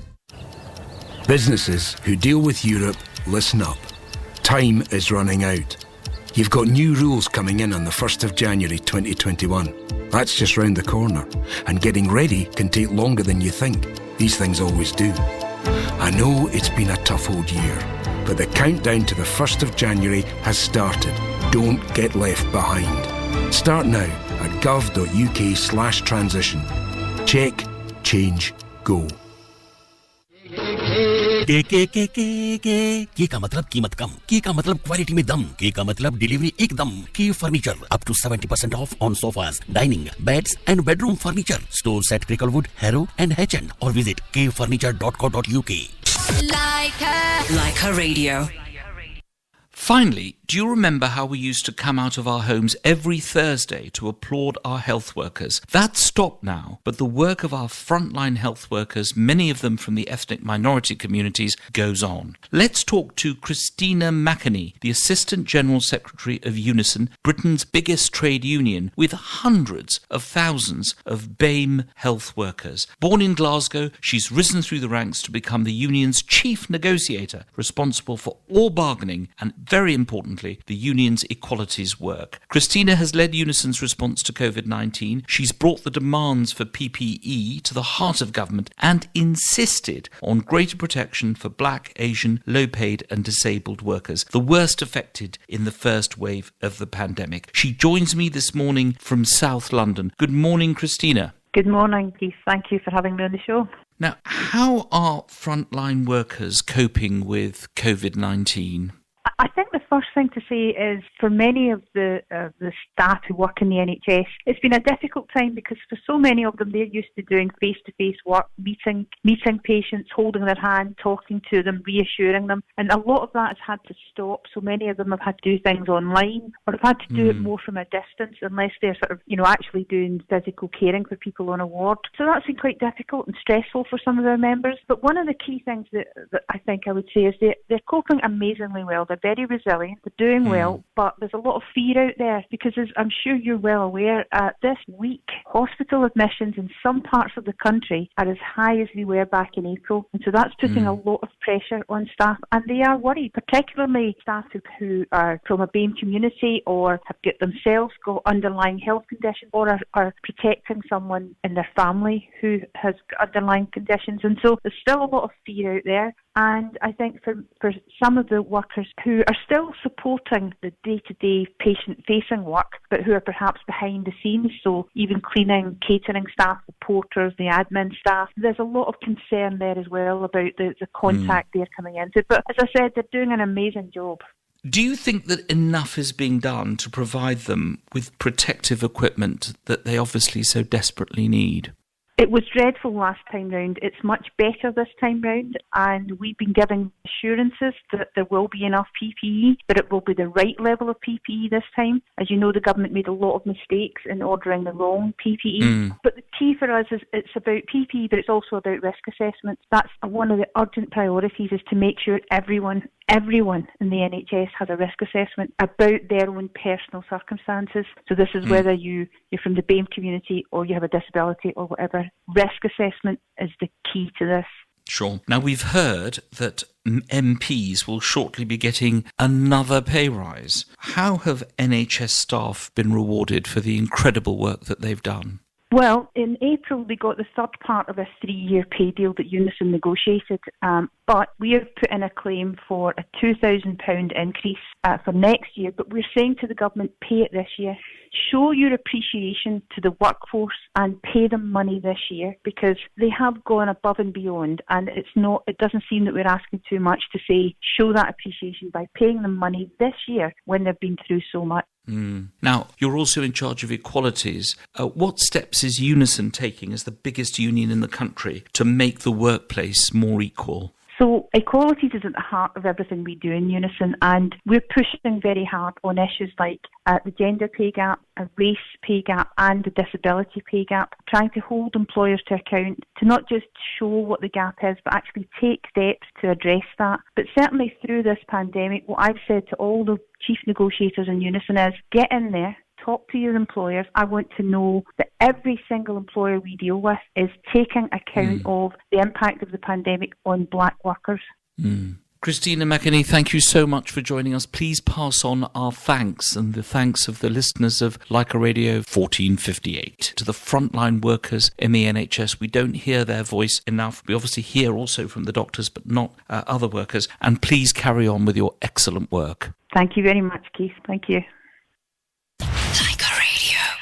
Businesses who deal with Europe, listen up. Time is running out. You've got new rules coming in on the 1st of January 2021. That's just round the corner. And getting ready can take longer than you think. These things always do. I know it's been a tough old year, but the countdown to the 1st of January has started. Don't get left behind. Start now at gov.uk/transition. Check, change, go. के का मतलब कीमत कम, के का मतलब quality में दम, के का मतलब डिलीवरी एकदम। के furniture up to 70% off on sofas, dining, beds and bedroom furniture. Stores at Cricklewood, Harrow and Hitchin or visit kfurniture.co.uk. Leica Radio. Finally, do you remember how we used to come out of our homes every Thursday to applaud our health workers? That's stopped now, but the work of our frontline health workers, many of them from the ethnic minority communities, goes on. Let's talk to Christina McAnee, the Assistant General Secretary of Unison, Britain's biggest trade union, with hundreds of thousands of BAME health workers. Born in Glasgow, she's risen through the ranks to become the union's chief negotiator, responsible for all bargaining and, very importantly, the union's equalities work. Christina has led Unison's response to COVID-19. She's brought the demands for PPE to the heart of government and insisted on greater protection for Black, Asian, low-paid and disabled workers, the worst affected in the first wave of the pandemic. She joins me this morning from South London. Good morning, Christina. Good morning, Keith. Thank you for having me on the show. Now, how are frontline workers coping with COVID-19? I think the first thing to say is for many of the staff who work in the NHS, it's been a difficult time because for so many of them, they're used to doing face-to-face work, meeting patients, holding their hand, talking to them, reassuring them. And a lot of that has had to stop. So many of them have had to do things online or have had to do it more from a distance unless they're sort of, actually doing physical caring for people on a ward. So that's been quite difficult and stressful for some of their members. But one of the key things that I think I would say is they're coping amazingly well. They're very resilient, they're doing well, but there's a lot of fear out there because, as I'm sure you're well aware, this week hospital admissions in some parts of the country are as high as they were back in April, and so that's putting a lot of pressure on staff, and they are worried, particularly staff who are from a BAME community or have themselves got underlying health conditions or are protecting someone in their family who has underlying conditions, and so there's still a lot of fear out there. And I think for some of the workers who are still supporting the day-to-day patient-facing work, but who are perhaps behind the scenes, so even cleaning, catering staff, the porters, the admin staff, there's a lot of concern there as well about the contact they're coming into. But as I said, they're doing an amazing job. Do you think that enough is being done to provide them with protective equipment that they obviously so desperately need? It was dreadful last time round. It's much better this time round, and we've been giving assurances that there will be enough PPE, but it will be the right level of PPE this time. As you know, the government made a lot of mistakes in ordering the wrong PPE. But the key for us is it's about PPE, but it's also about risk assessments. That's one of the urgent priorities, is to make sure everyone in the NHS has a risk assessment about their own personal circumstances. So this is whether you're from the BAME community or you have a disability or whatever. Risk assessment is the key to this. Sure. Now, we've heard that MPs will shortly be getting another pay rise. How have NHS staff been rewarded for the incredible work that they've done? Well, in April we got the third part of a 3-year pay deal that Unison negotiated, but we have put in a claim for a £2,000 increase for next year, but we're saying to the government, pay it this year. Show your appreciation to the workforce and pay them money this year, because they have gone above and beyond, and it doesn't seem that we're asking too much to say show that appreciation by paying them money this year when they've been through so much. Now, you're also in charge of equalities. What steps is Unison taking as the biggest union in the country to make the workplace more equal? So equalities is at the heart of everything we do in Unison, and we're pushing very hard on issues like the gender pay gap, a race pay gap and the disability pay gap, trying to hold employers to account, to not just show what the gap is, but actually take steps to address that. But certainly through this pandemic, what I've said to all the chief negotiators in Unison is, get in there, talk to your employers. I want to know that every single employer we deal with is taking account of the impact of the pandemic on black workers. Christina McInerney, thank you so much for joining us. Please pass on our thanks and the thanks of the listeners of Leica Radio 1458 to the frontline workers in the NHS. We don't hear their voice enough. We obviously hear also from the doctors, but not other workers. And please carry on with your excellent work. Thank you very much, Keith. Thank you.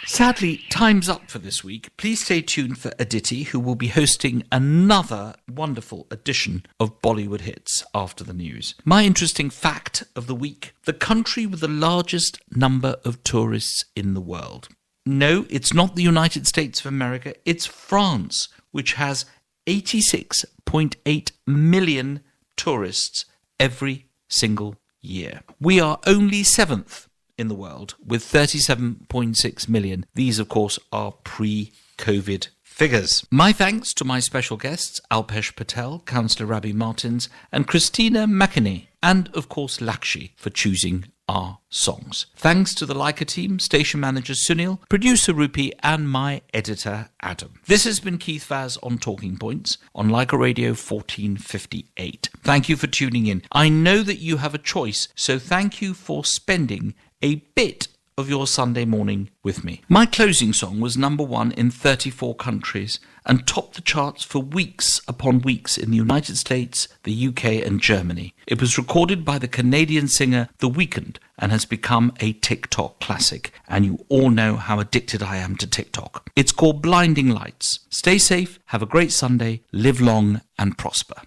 Sadly, time's up for this week. Please stay tuned for Aditi, who will be hosting another wonderful edition of Bollywood Hits after the news. My interesting fact of the week: the country with the largest number of tourists in the world. No, it's not the United States of America, it's France, which has 86.8 million tourists every single year. We are only 7th in the world with 37.6 million. These, of course, are pre-COVID figures. My thanks to my special guests, Alpesh Patel, Councillor Rabi Martins, and Christina McInerney, and, of course, Lakshi for choosing our songs. Thanks to the Leica team, station manager Sunil, producer Rupi, and my editor Adam. This has been Keith Vaz on Talking Points on Leica Radio 1458. Thank you for tuning in. I know that you have a choice, so thank you for spending a bit of your Sunday morning with me. My closing song was number 1 in 34 countries and topped the charts for weeks upon weeks in the United States, the UK and Germany. It was recorded by the Canadian singer The Weeknd and has become a TikTok classic. And you all know how addicted I am to TikTok. It's called Blinding Lights. Stay safe, have a great Sunday, live long and prosper.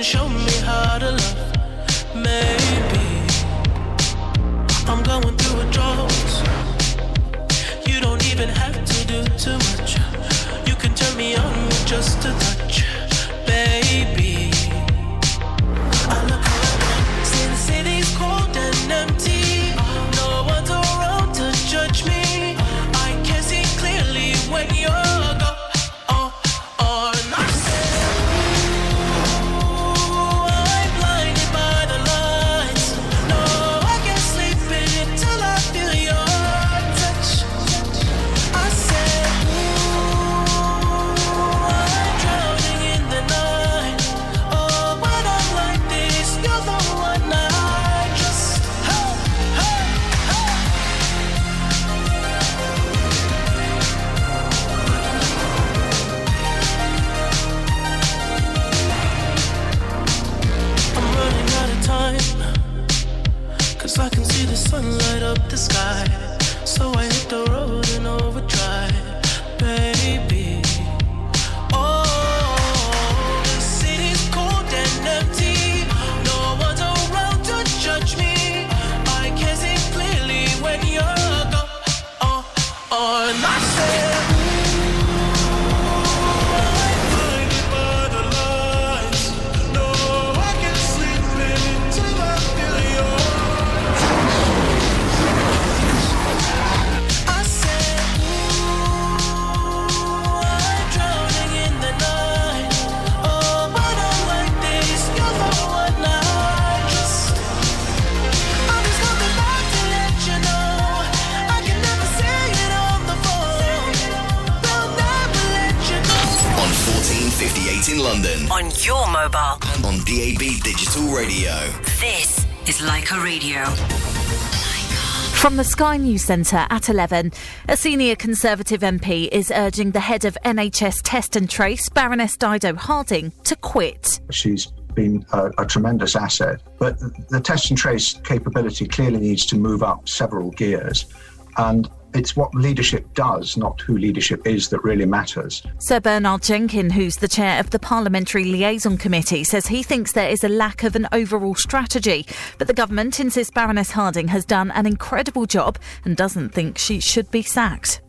Show me how to love. Maybe I'm going through a drought. You don't even have to do too much. You can turn me on with just a touch, baby. I look around, see the city's cold and empty. No one's around to judge me. I can see clearly when you're gone. Try 1458 in London. On your mobile. And on DAB Digital Radio. This is Leica Radio. From the Sky News Centre at 11, a senior Conservative MP is urging the head of NHS Test and Trace, Baroness Dido Harding, to quit. She's been a tremendous asset, but the test and trace capability clearly needs to move up several gears, and it's what leadership does, not who leadership is, that really matters. Sir Bernard Jenkin, who's the chair of the Parliamentary Liaison Committee, says he thinks there is a lack of an overall strategy, but the government insists Baroness Harding has done an incredible job and doesn't think she should be sacked.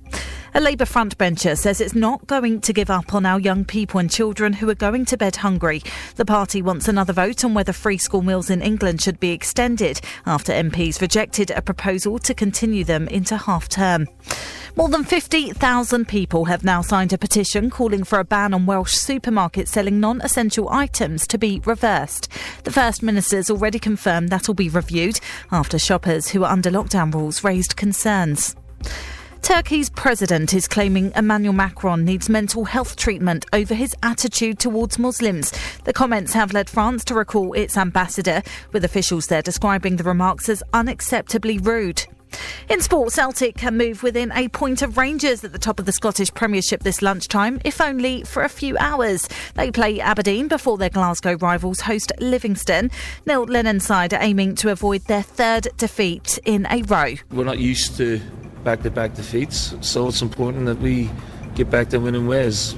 A Labour frontbencher says it's not going to give up on our young people and children who are going to bed hungry. The party wants another vote on whether free school meals in England should be extended after MPs rejected a proposal to continue them into half-term. More than 50,000 people have now signed a petition calling for a ban on Welsh supermarkets selling non-essential items to be reversed. The First Minister's already confirmed that will be reviewed after shoppers who are under lockdown rules raised concerns. Turkey's president is claiming Emmanuel Macron needs mental health treatment over his attitude towards Muslims. The comments have led France to recall its ambassador, with officials there describing the remarks as unacceptably rude. In sport, Celtic can move within a point of Rangers at the top of the Scottish Premiership this lunchtime, if only for a few hours. They play Aberdeen before their Glasgow rivals host Livingston. Neil Lennon's side are aiming to avoid their third defeat in a row. We're not used to back-to-back defeats, so it's important that we get back to winning ways.